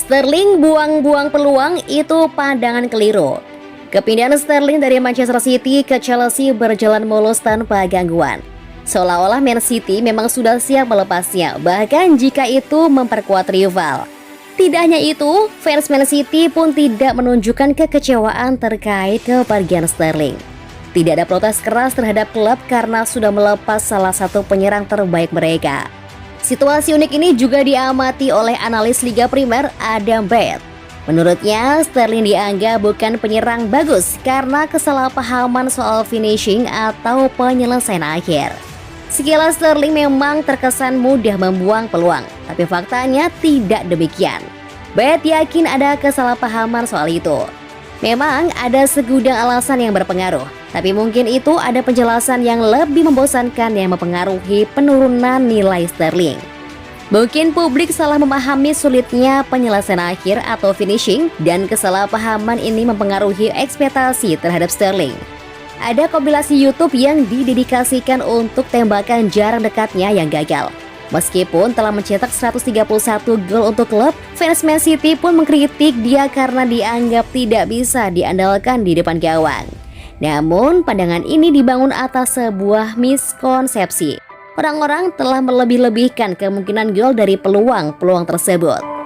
Sterling buang-buang peluang, itu pandangan keliru. Kepindahan Sterling dari Manchester City ke Chelsea berjalan mulus tanpa gangguan. Seolah-olah Man City memang sudah siap melepasnya, bahkan jika itu memperkuat rival. Tidak hanya itu, fans Man City pun tidak menunjukkan kekecewaan terkait kepergian Sterling. Tidak ada protes keras terhadap klub karena sudah melepas salah satu penyerang terbaik mereka. Situasi unik ini juga diamati oleh analis Liga Primer Adam Bett. Menurutnya, Sterling dianggap bukan penyerang bagus karena kesalahpahaman soal finishing atau penyelesaian akhir. Sekilas Sterling memang terkesan mudah membuang peluang, tapi faktanya tidak demikian. Bett yakin ada kesalahpahaman soal itu. Memang ada segudang alasan yang berpengaruh, tapi mungkin itu ada penjelasan yang lebih membosankan yang mempengaruhi penurunan nilai Sterling. Mungkin publik salah memahami sulitnya penyelesaian akhir atau finishing, dan kesalahpahaman ini mempengaruhi ekspektasi terhadap Sterling. Ada kompilasi YouTube yang didedikasikan untuk tembakan jarak dekatnya yang gagal. Meskipun telah mencetak 131 gol untuk klub, fans Man City pun mengkritik dia karena dianggap tidak bisa diandalkan di depan gawang. Namun, pandangan ini dibangun atas sebuah miskonsepsi. Orang-orang telah melebih-lebihkan kemungkinan gol dari peluang-peluang tersebut.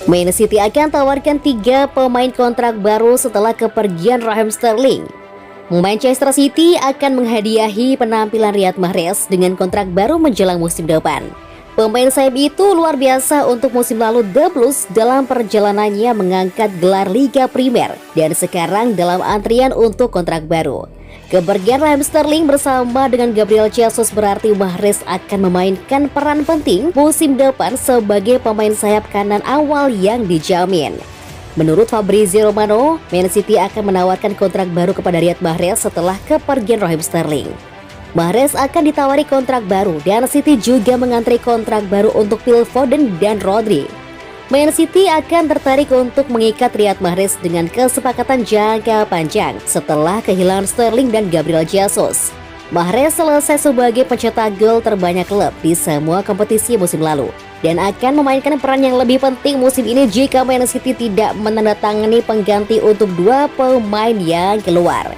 Man City akan tawarkan 3 pemain kontrak baru setelah kepergian Raheem Sterling. Manchester City akan menghadiahi penampilan Riyad Mahrez dengan kontrak baru menjelang musim depan. Pemain sayap itu luar biasa untuk musim lalu The Blues dalam perjalanannya mengangkat gelar Liga Primer dan sekarang dalam antrian untuk kontrak baru. Kepergian Raheem Sterling bersama dengan Gabriel Jesus berarti Mahrez akan memainkan peran penting musim depan sebagai pemain sayap kanan awal yang dijamin. Menurut Fabrizio Romano, Man City akan menawarkan kontrak baru kepada Riyad Mahrez setelah kepergian Raheem Sterling. Mahrez akan ditawari kontrak baru dan City juga mengantri kontrak baru untuk Phil Foden dan Rodri. Man City akan tertarik untuk mengikat Riyad Mahrez dengan kesepakatan jangka panjang setelah kehilangan Sterling dan Gabriel Jesus. Mahrez selesai sebagai pencetak gol terbanyak klub di semua kompetisi musim lalu dan akan memainkan peran yang lebih penting musim ini jika Man City tidak menandatangani pengganti untuk 2 pemain yang keluar.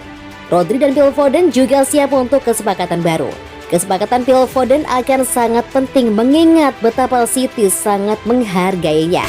Rodri dan Phil Foden juga siap untuk kesepakatan baru. Kesepakatan Phil Foden akan sangat penting mengingat betapa City sangat menghargainya.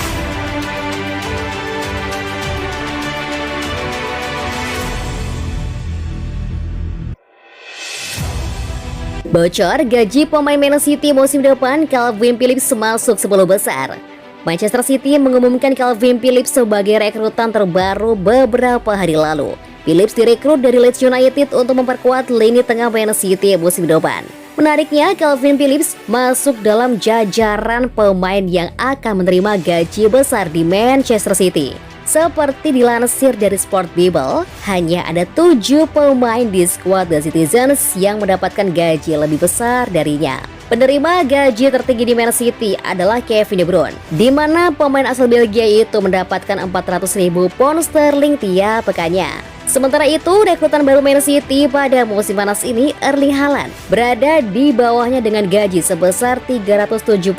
Bocor gaji pemain Man City musim depan, Calvin Phillips masuk 10 besar. Manchester City mengumumkan Calvin Phillips sebagai rekrutan terbaru beberapa hari lalu. Phillips direkrut dari Leeds United untuk memperkuat lini tengah Man City musim depan. Menariknya, Calvin Phillips masuk dalam jajaran pemain yang akan menerima gaji besar di Manchester City. Seperti dilansir dari Sport Bible, hanya ada 7 pemain di skuad The Citizens yang mendapatkan gaji lebih besar darinya. Penerima gaji tertinggi di Man City adalah Kevin De Bruyne, di mana pemain asal Belgia itu mendapatkan 400.000 pound sterling tiap pekannya. Sementara itu, rekrutan baru Man City pada musim panas ini, Erling Haaland, berada di bawahnya dengan gaji sebesar 375.000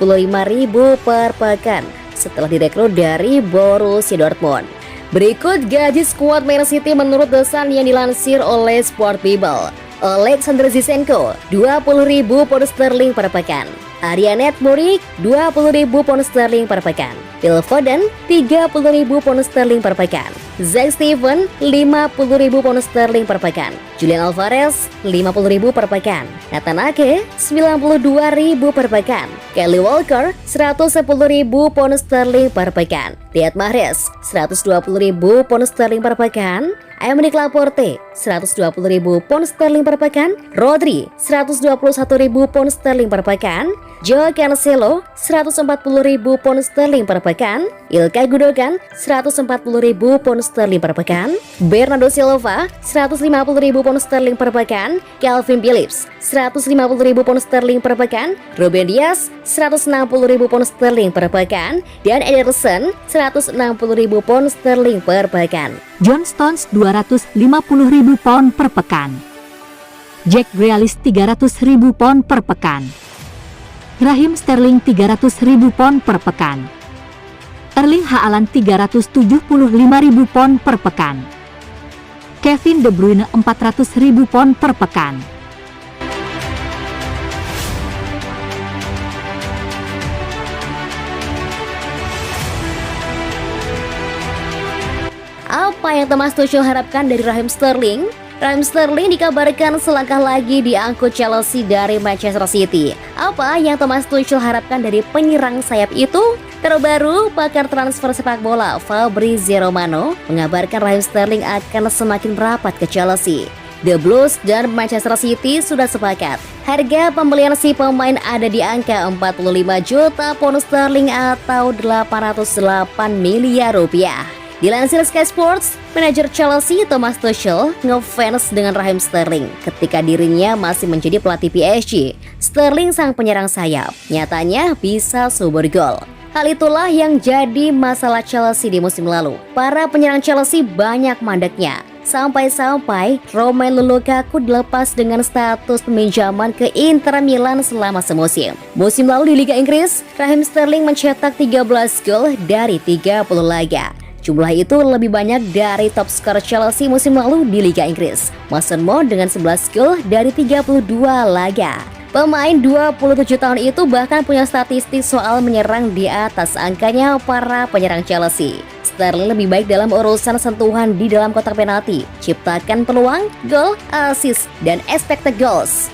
per pekan setelah direkrut dari Borussia Dortmund. Berikut gaji skuad Man City menurut The Sun yang dilansir oleh Sport Bible. Alexander Zinchenko, 20.000 pound sterling per pekan. Arianet Murik, 20.000 pound sterling per pekan. Phil Foden, 30.000 pound sterling per pekan. Zack Steven, 50.000 pound sterling per pekan. Julian Alvarez, 50.000 per pekan. Nathan Ake, 92.000 per pekan. Kelly Walker, 110.000 pound sterling per pekan. Riyad Mahrez, 120.000 pound sterling per pekan. Aymeric Laporte, 120.000 pound sterling per pekan. Rodri, 121.000 pound sterling per pekan. Joao Cancelo, 140.000 pound sterling per pekan. Ilkay Gundogan, 140.000 pound sterling per pekan. Bernardo Silva, 150.000 pound sterling per pekan. Calvin Phillips, 150.000 pound sterling per pekan. Ruben Dias, 160.000 pound sterling per pekan. Dan Ederson, 160.000 pound sterling per pekan. John Stones 250.000 pound per pekan. Jack Grealish 300.000 pound per pekan. Raheem Sterling 300.000 pound per pekan. Erling Haaland 375.000 pound per pekan. Kevin De Bruyne 400.000 pound per pekan. Apa yang Thomas Tuchel harapkan dari Raheem Sterling? Raheem Sterling dikabarkan selangkah lagi diangkut Chelsea dari Manchester City. Apa yang Thomas Tuchel harapkan dari penyerang sayap itu? Terbaru, pakar transfer sepak bola Fabrizio Romano mengabarkan Raheem Sterling akan semakin merapat ke Chelsea. The Blues dan Manchester City sudah sepakat. Harga pembelian si pemain ada di angka 45 juta pound sterling atau 808 miliar rupiah. Dilansir Sky Sports, manajer Chelsea Thomas Tuchel ngefans dengan Raheem Sterling ketika dirinya masih menjadi pelatih PSG. Sterling sang penyerang sayap, nyatanya bisa sumber gol. Hal itulah yang jadi masalah Chelsea di musim lalu. Para penyerang Chelsea banyak mandeknya. Sampai-sampai Romelu Lukaku dilepas dengan status peminjaman ke Inter Milan selama semusim. Musim lalu di Liga Inggris, Raheem Sterling mencetak 13 gol dari 30 laga. Jumlah itu lebih banyak dari top skor Chelsea musim lalu di Liga Inggris, Mason Mount dengan 11 gol dari 32 laga. Pemain 27 tahun itu bahkan punya statistik soal menyerang di atas angkanya para penyerang Chelsea. Sterling lebih baik dalam urusan sentuhan di dalam kotak penalti, ciptakan peluang, gol, assist, dan expected goals.